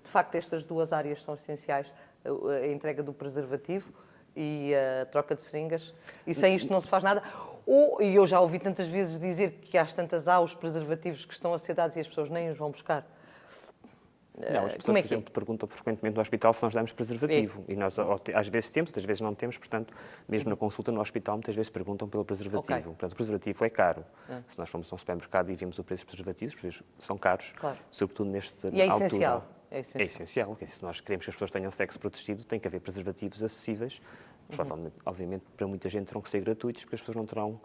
De facto, estas duas áreas são essenciais, a entrega do preservativo e a troca de seringas, e sem isto não se faz nada. E eu já ouvi tantas vezes dizer que às tantas há os preservativos que estão a ser dados e as pessoas nem os vão buscar. Não, as pessoas, por exemplo, perguntam frequentemente no hospital se nós damos preservativo. E nós, às vezes temos, outras vezes não temos, portanto, mesmo na consulta no hospital, muitas vezes perguntam pelo preservativo. Okay. Portanto, o preservativo é caro. Se nós formos a um supermercado e vimos o preço dos preservativos, por vezes são caros, claro. sobretudo neste altura. E é altura. essencial. É essencial. Se nós queremos que as pessoas tenham sexo protegido, tem que haver preservativos acessíveis. Provavelmente, obviamente, para muita gente terão que ser gratuitos, porque as pessoas não terão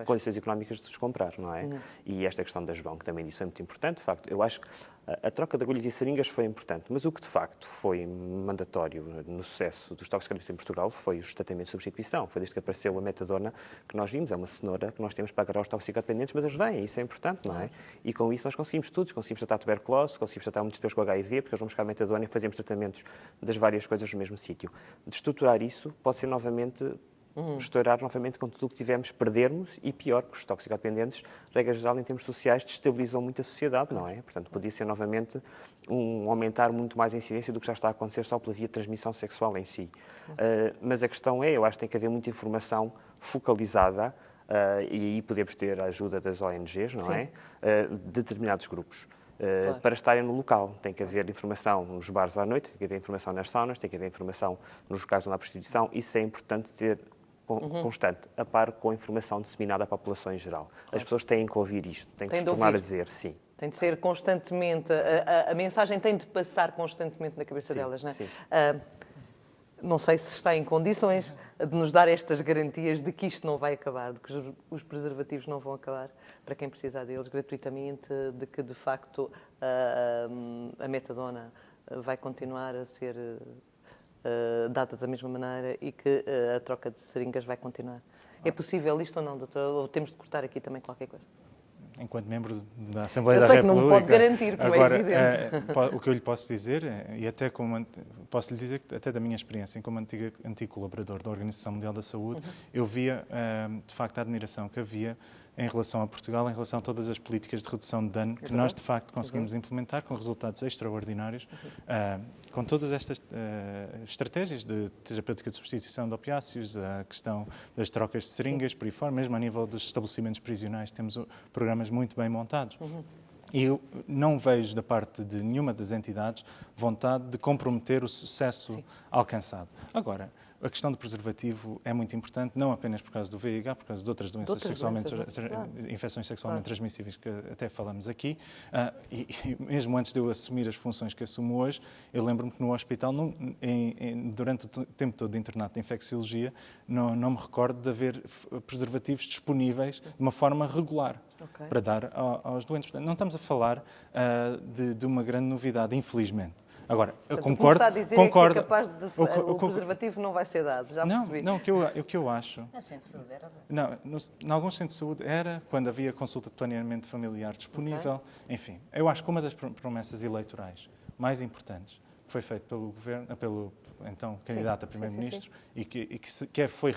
condições económicas de os comprar, não é? E esta questão da João, que também disse, é muito importante. De facto, eu acho que a troca de agulhas e seringas foi importante, mas o que de facto foi mandatório no sucesso dos toxicomaníacos em Portugal foi os tratamentos de substituição. Foi desde que apareceu a metadona que nós vimos. É uma cenoura que nós temos para agarrar os toxicodependentes, mas eles vêm, isso é importante, não é? E com isso nós conseguimos tudo. Conseguimos tratar tuberculose, conseguimos tratar muitas pessoas com HIV, porque eles vão buscar a metadona e fazemos tratamentos das várias coisas no mesmo sítio. De estruturar isso pode ser novamente estourar novamente com tudo o que tivemos, perdermos e pior, porque os toxicodependentes, regra geral, em termos sociais, destabilizam muito a sociedade, não é? Portanto, podia ser novamente aumentar muito mais a incidência do que já está a acontecer só pela via de transmissão sexual em si. Mas a questão é, eu acho que tem que haver muita informação focalizada e aí podemos ter a ajuda das ONGs, não é? De determinados grupos. Claro. Para estarem no local. Tem que haver informação nos bares à noite, tem que haver informação nas saunas, tem que haver informação nos locais onde há prostituição. Isso é importante ter constante, a par com a informação disseminada à população em geral. Claro. As pessoas têm que ouvir isto, têm que se tornar a dizer sim. Tem de ser constantemente, a mensagem tem de passar constantemente na cabeça delas, não é? Sim. Não sei se está em condições de nos dar estas garantias de que isto não vai acabar, de que os preservativos não vão acabar para quem precisar deles gratuitamente, de que, de facto, a metadona vai continuar a ser dada da mesma maneira e que a troca de seringas vai continuar. É possível isto ou não, doutor? Ou temos de cortar aqui também qualquer coisa? Enquanto membro da Assembleia da República... Eu sei que não me pode garantir, como agora, é evidente. O que eu lhe posso dizer, e até como posso lhe dizer que até da minha experiência como antigo colaborador da Organização Mundial da Saúde, eu via, de facto, a admiração que havia em relação a Portugal, em relação a todas as políticas de redução de dano que nós, de facto, conseguimos implementar com resultados extraordinários, com todas estas estratégias de terapêutica de substituição de opiáceos, a questão das trocas de seringas, por aí fora, mesmo a nível dos estabelecimentos prisionais, temos programas muito bem montados. E eu não vejo, da parte de nenhuma das entidades, vontade de comprometer o sucesso alcançado. Agora, a questão do preservativo é muito importante, não apenas por causa do VIH, por causa de outras doenças infecções sexualmente transmissíveis que até falamos aqui. E mesmo antes de eu assumir as funções que assumo hoje, eu lembro-me que no hospital, durante o tempo todo de internato de infecciologia, não me recordo de haver preservativos disponíveis de uma forma regular para dar aos doentes. Portanto, não estamos a falar de uma grande novidade, infelizmente. Agora, eu concordo... O que está a dizer é que é capaz de... O preservativo não vai ser dado, já percebi. Não, o que eu acho... No centro de saúde era? Não, em alguns centros de saúde era, quando havia consulta de planeamento familiar disponível. Enfim, eu acho que uma das promessas eleitorais mais importantes que foi feito pelo governo, pelo então candidato a primeiro-ministro e que foi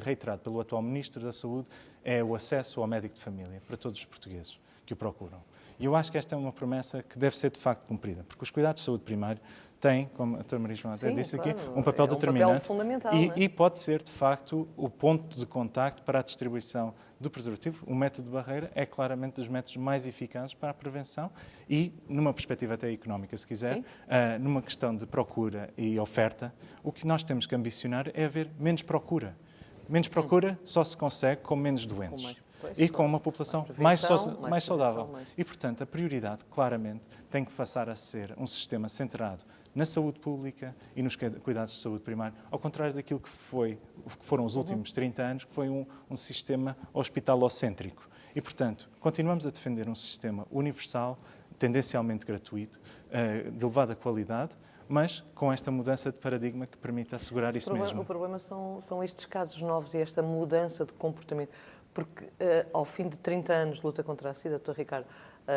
reiterado pelo atual ministro da Saúde é o acesso ao médico de família para todos os portugueses que o procuram. E eu acho que esta é uma promessa que deve ser de facto cumprida, porque os cuidados de saúde primária têm, como a doutora Maria João até disse aqui, um papel determinante fundamental, e pode ser de facto o ponto de contacto para a distribuição do preservativo. O método de barreira é claramente dos métodos mais eficazes para a prevenção e, numa perspectiva até económica, se quiser, numa questão de procura e oferta, o que nós temos que ambicionar é haver menos procura. Menos procura só se consegue com menos doentes. E com uma população mais saudável. E, portanto, a prioridade, claramente, tem que passar a ser um sistema centrado na saúde pública e nos cuidados de saúde primária, ao contrário daquilo que foram os últimos 30 anos, que foi um sistema hospitalocêntrico. E, portanto, continuamos a defender um sistema universal, tendencialmente gratuito, de elevada qualidade, mas com esta mudança de paradigma que permite assegurar isso mesmo. O problema são estes casos novos e esta mudança de comportamento. Porque ao fim de 30 anos de luta contra a SIDA, Dr. Ricardo,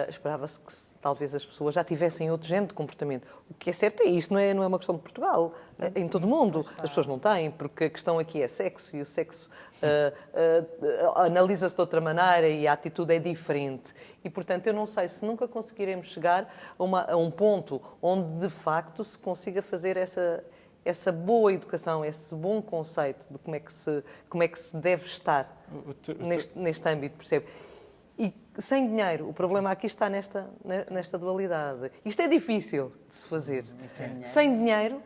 esperava-se que talvez as pessoas já tivessem outro género de comportamento. O que é certo é isto, não é uma questão de Portugal. Em todo o mundo as pessoas não têm, porque a questão aqui é sexo e o sexo analisa-se de outra maneira e a atitude é diferente. E, portanto, eu não sei se nunca conseguiremos chegar a um ponto onde, de facto, se consiga fazer essa boa educação, esse bom conceito de como é que se deve estar neste âmbito, percebe? E sem dinheiro, o problema aqui está nesta dualidade. Isto é difícil de se fazer. Sem dinheiro...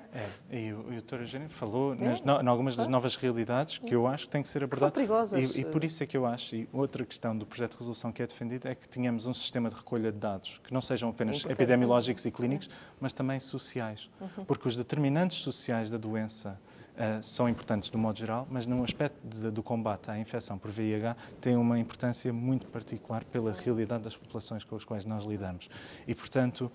E o Dr. Eugênio falou em algumas das novas realidades que eu acho que têm que ser abordadas. São perigosas. E por isso é que eu acho, e outra questão do projeto de resolução que é defendido, é que tenhamos um sistema de recolha de dados que não sejam apenas epidemiológicos e clínicos, mas também sociais. Porque os determinantes sociais da doença são importantes do modo geral, mas no aspecto do combate à infecção por VIH tem uma importância muito particular pela realidade das populações com as quais nós lidamos. E, portanto,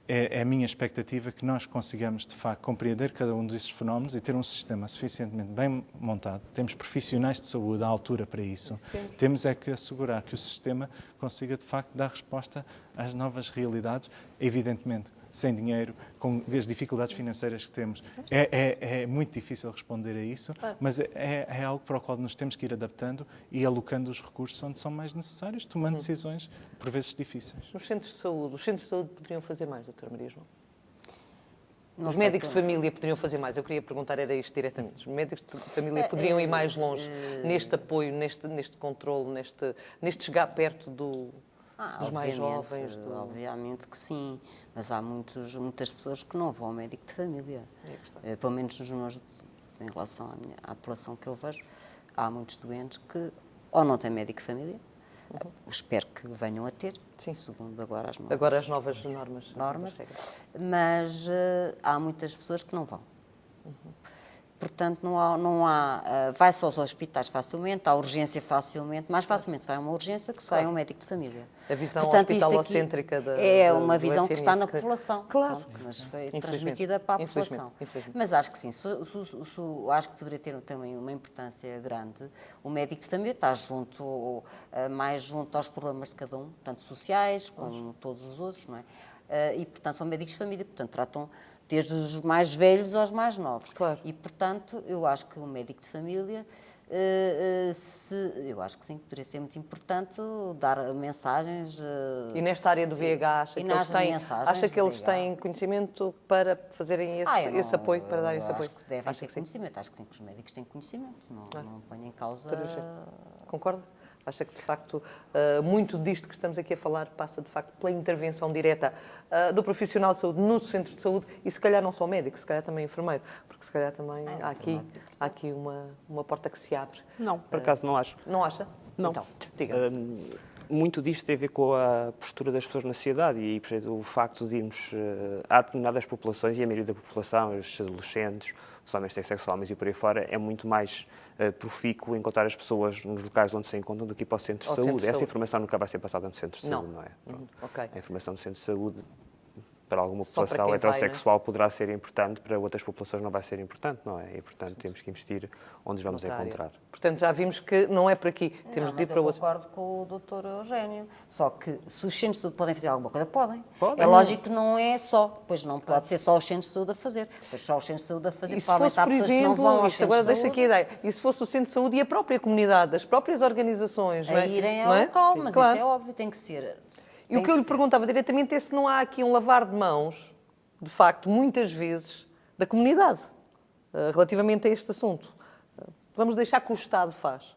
é a minha expectativa que nós consigamos, de facto, compreender cada um desses fenómenos e ter um sistema suficientemente bem montado. Temos profissionais de saúde à altura para isso. Temos é que assegurar que o sistema consiga, de facto, dar resposta às novas realidades, evidentemente, sem dinheiro, com as dificuldades financeiras que temos. É muito difícil responder a isso, mas é algo para o qual nos temos que ir adaptando e alocando os recursos onde são mais necessários, tomando decisões, por vezes, difíceis. Nos centros de saúde, os centros de saúde poderiam fazer mais, Dra. Maria João? Os médicos de família poderiam fazer mais. Eu queria perguntar, era isto diretamente. Os médicos de família poderiam ir mais longe neste apoio, neste controle, neste chegar perto dos mais jovens? Obviamente que sim, mas há muitas pessoas que não vão ao médico de família. Pelo menos em relação à população que eu vejo, há muitos doentes que ou não têm médico de família, espero que venham a ter, segundo agora as novas normas. Mas há muitas pessoas que não vão. Portanto, não há vai-se aos hospitais facilmente, à urgência facilmente, mais facilmente se vai a uma urgência que se vai a um médico de família. A visão hospitalocêntrica é uma visão que está na população, claro, mas foi transmitida para a população. Mas acho que sim, acho que poderia ter também uma importância grande. O médico de família está mais junto aos problemas de cada um, tanto sociais como todos os outros, não é? E, portanto, são médicos de família, portanto, tratam desde os mais velhos aos mais novos. Claro. E, portanto, eu acho que o médico de família, eu acho que sim, poderia ser muito importante dar mensagens. E nesta área do VIH, acha que eles têm conhecimento para fazerem esse apoio, para darem esse apoio? Acho que devem ter conhecimento. Acho que sim, que os médicos têm conhecimento. Não ponho em causa... Concorda? Acha que, de facto, muito disto que estamos aqui a falar passa, de facto, pela intervenção direta do profissional de saúde no centro de saúde e, se calhar, não só médico, se calhar também enfermeiro, porque, se calhar, também há aqui uma porta que se abre. Não, por acaso não acho. Não acha? Não. Então, diga. Muito disto tem a ver com a postura das pessoas na sociedade e o facto de irmos a determinadas populações, e a maioria da população, os adolescentes, os homens sexuais e por aí fora, é muito mais profícuo encontrar as pessoas nos locais onde se encontram do que ir para o centro de saúde. Essa informação nunca vai ser passada no centro de saúde, não é? A informação do centro de saúde para alguma população heterossexual poderá ser importante, para outras populações não vai ser importante, não é? E, portanto, temos que investir onde os vamos encontrar. Portanto, já vimos que não é por aqui, temos de ir para outro. Eu concordo com o Dr. Eugênio, só que se os centros de saúde podem fazer alguma coisa, podem. É lógico que não é só, pois não pode ser só os centros de saúde a fazer, pois só os centros de saúde a fazer, provavelmente há pessoas que não vão aos centros de saúde. Agora deixa aqui a ideia, e se fosse o centro de saúde e a própria comunidade, as próprias organizações, a irem ao local, mas isso é óbvio, tem que ser. E o que eu lhe perguntava diretamente é se não há aqui um lavar de mãos, de facto, muitas vezes, da comunidade, relativamente a este assunto. Vamos deixar que o Estado faz.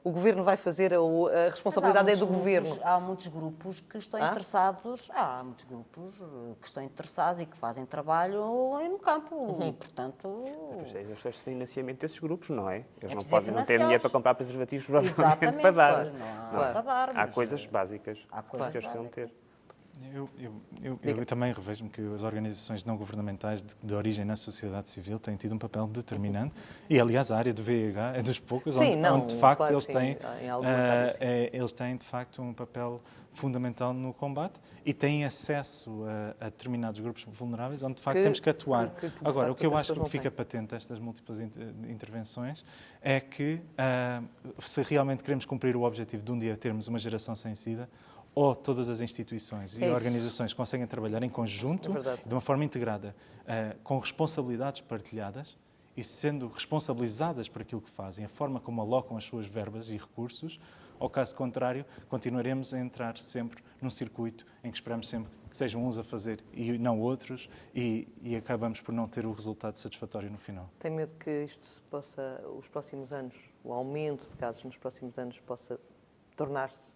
O Governo vai fazer, a responsabilidade é do Governo. Há muitos grupos que estão interessados, há muitos grupos que estão interessados e que fazem trabalho no campo e, portanto... Eles têm financiamento desses grupos, não é? Eles não podem ter dinheiro para comprar preservativos, provavelmente, para dar. Não há para dar. Há coisas básicas que eles precisam ter. Eu também revejo-me que as organizações não governamentais de origem na sociedade civil têm tido um papel determinante e, aliás, a área do VIH é dos poucos onde de facto, claro, eles têm, de facto, um papel fundamental no combate e têm acesso a determinados grupos vulneráveis onde, de facto, temos que atuar. Agora, o que eu acho que fica patente estas múltiplas intervenções é que, se realmente queremos cumprir o objetivo de um dia termos uma geração sem SIDA, ou todas as instituições e organizações conseguem trabalhar em conjunto, de uma forma integrada, com responsabilidades partilhadas e sendo responsabilizadas por aquilo que fazem, a forma como alocam as suas verbas e recursos, ou caso contrário, continuaremos a entrar sempre num circuito em que esperamos sempre que sejam uns a fazer e não outros e acabamos por não ter o resultado satisfatório no final. Tem medo que isto se possa, os próximos anos, o aumento de casos nos próximos anos possa tornar-se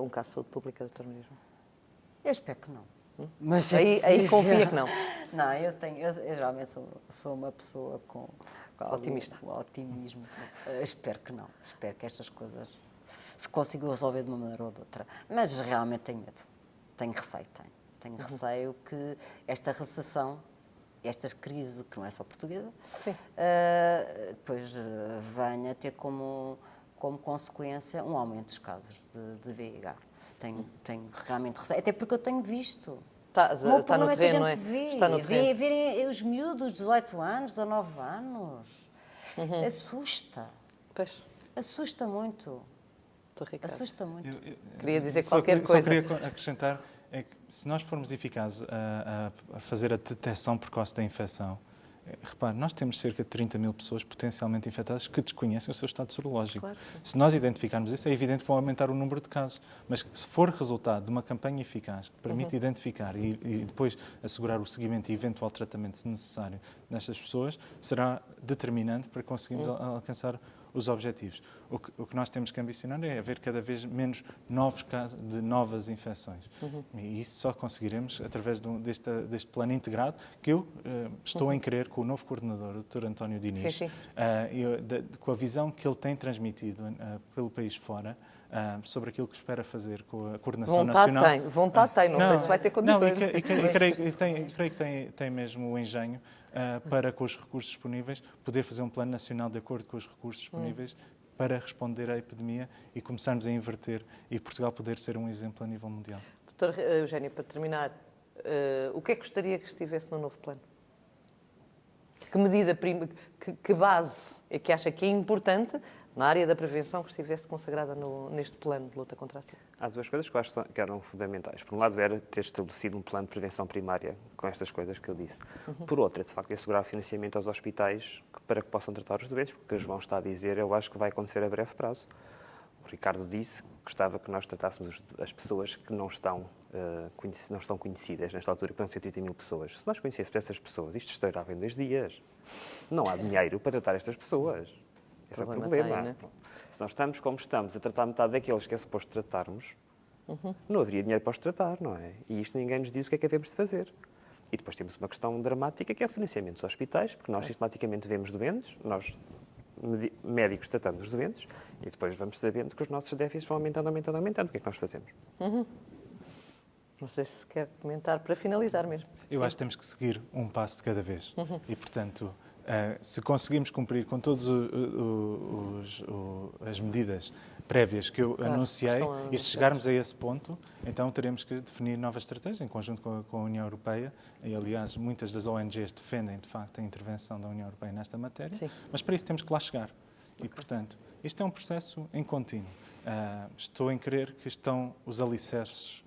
um caso de saúde pública, Dr. Maria João? Eu espero que não. Mas aí confia que não? Não, eu geralmente sou uma pessoa com otimista. Otimismo. Espero que não. Espero que estas coisas se consigam resolver de uma maneira ou de outra. Mas realmente tenho medo. Tenho receio, tenho receio que esta recessão, esta crise, que não é só portuguesa, depois venha a ter como consequência um aumento dos casos de VIH. Tenho realmente receio, até porque eu tenho visto. O problema é que a gente vê os miúdos de 18 anos, 19 anos. Assusta. Pois. Assusta muito. Assusta muito. Queria dizer qualquer coisa. Só queria acrescentar é que se nós formos eficazes a fazer a detecção precoce da infecção, repare, nós temos cerca de 30 mil pessoas potencialmente infectadas que desconhecem o seu estado sorológico. Claro. Se nós identificarmos isso, é evidente que vão aumentar o número de casos. Mas se for resultado de uma campanha eficaz que permite identificar e depois assegurar o seguimento e eventual tratamento, se necessário, nestas pessoas, será determinante para conseguirmos alcançar os objetivos. O que nós temos que ambicionar é haver cada vez menos novos casos de novas infecções. E isso só conseguiremos através deste plano integrado que eu estou em querer com o novo coordenador, o Dr. António Diniz, com a visão que ele tem transmitido pelo país fora, sobre aquilo que espera fazer com a coordenação nacional. Vontade tem, não sei se vai ter condições. Creio que tem mesmo o engenho para, com os recursos disponíveis, poder fazer um plano nacional de acordo com os recursos disponíveis para responder à epidemia e começarmos a inverter e Portugal poder ser um exemplo a nível mundial. Doutor Eugénio, para terminar, o que é que gostaria que estivesse no novo plano? Que medida, que base é que acha que é importante na área da prevenção que estivesse consagrada neste plano de luta contra a SIDA? Há duas coisas que eu acho que eram fundamentais. Por um lado, era ter estabelecido um plano de prevenção primária com estas coisas que eu disse. Por outro, é de facto assegurar financiamento aos hospitais para que possam tratar os doentes, porque o que o João está a dizer, eu acho que vai acontecer a breve prazo. O Ricardo disse que gostava que nós tratássemos as pessoas que não estão conhecidas nesta altura, que vão ser 30 mil pessoas. Se nós conhecêssemos essas pessoas, isto estourava em 2 dias. Não há dinheiro para tratar estas pessoas. Esse é o problema. Né? Se nós estamos como estamos, a tratar metade daqueles que é suposto tratarmos, não haveria dinheiro para os tratar, não é? E isto ninguém nos diz o que é que havemos de fazer. E depois temos uma questão dramática, que é o financiamento dos hospitais, porque nós sistematicamente vemos doentes, nós médicos tratamos os doentes, e depois vamos sabendo que os nossos déficits vão aumentando. O que é que nós fazemos? Não sei se quer comentar para finalizar mesmo. Eu acho que temos que seguir um passo de cada vez. E, portanto, se conseguimos cumprir com todas as medidas prévias que eu anunciei, e se chegarmos a esse ponto, então teremos que definir novas estratégias em conjunto com a União Europeia. E, aliás, muitas das ONGs defendem, de facto, a intervenção da União Europeia nesta matéria, mas para isso temos que lá chegar. E, portanto, isto é um processo em contínuo. Estou em crer que estão os alicerces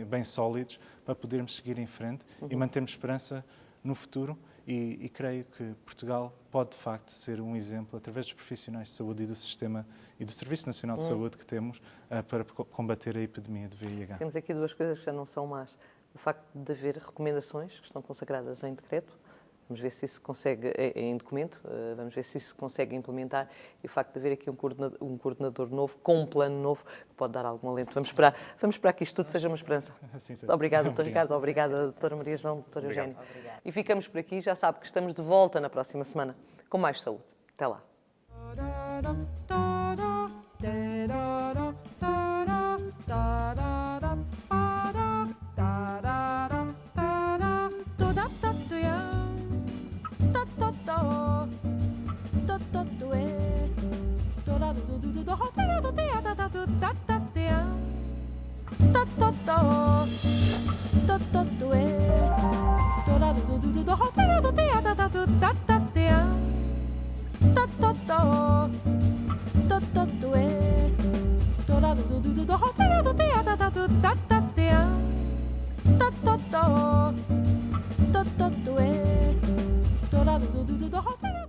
bem sólidos para podermos seguir em frente e mantermos esperança no futuro e creio que Portugal pode, de facto, ser um exemplo, através dos profissionais de saúde e do sistema e do Serviço Nacional de Saúde que temos, para combater a epidemia de VIH. Temos aqui duas coisas que já não são más. O facto de haver recomendações que estão consagradas em decreto, vamos ver se isso consegue, em documento, vamos ver se isso consegue implementar, e o facto de haver aqui um coordenador novo, com um plano novo, que pode dar algum alento. Vamos esperar que isto tudo seja uma esperança. Obrigada, Dr. Ricardo. Obrigada, Dra. Maria João, Dr. Eugénio. E ficamos por aqui. Já sabe que estamos de volta na próxima semana com mais saúde. Até lá.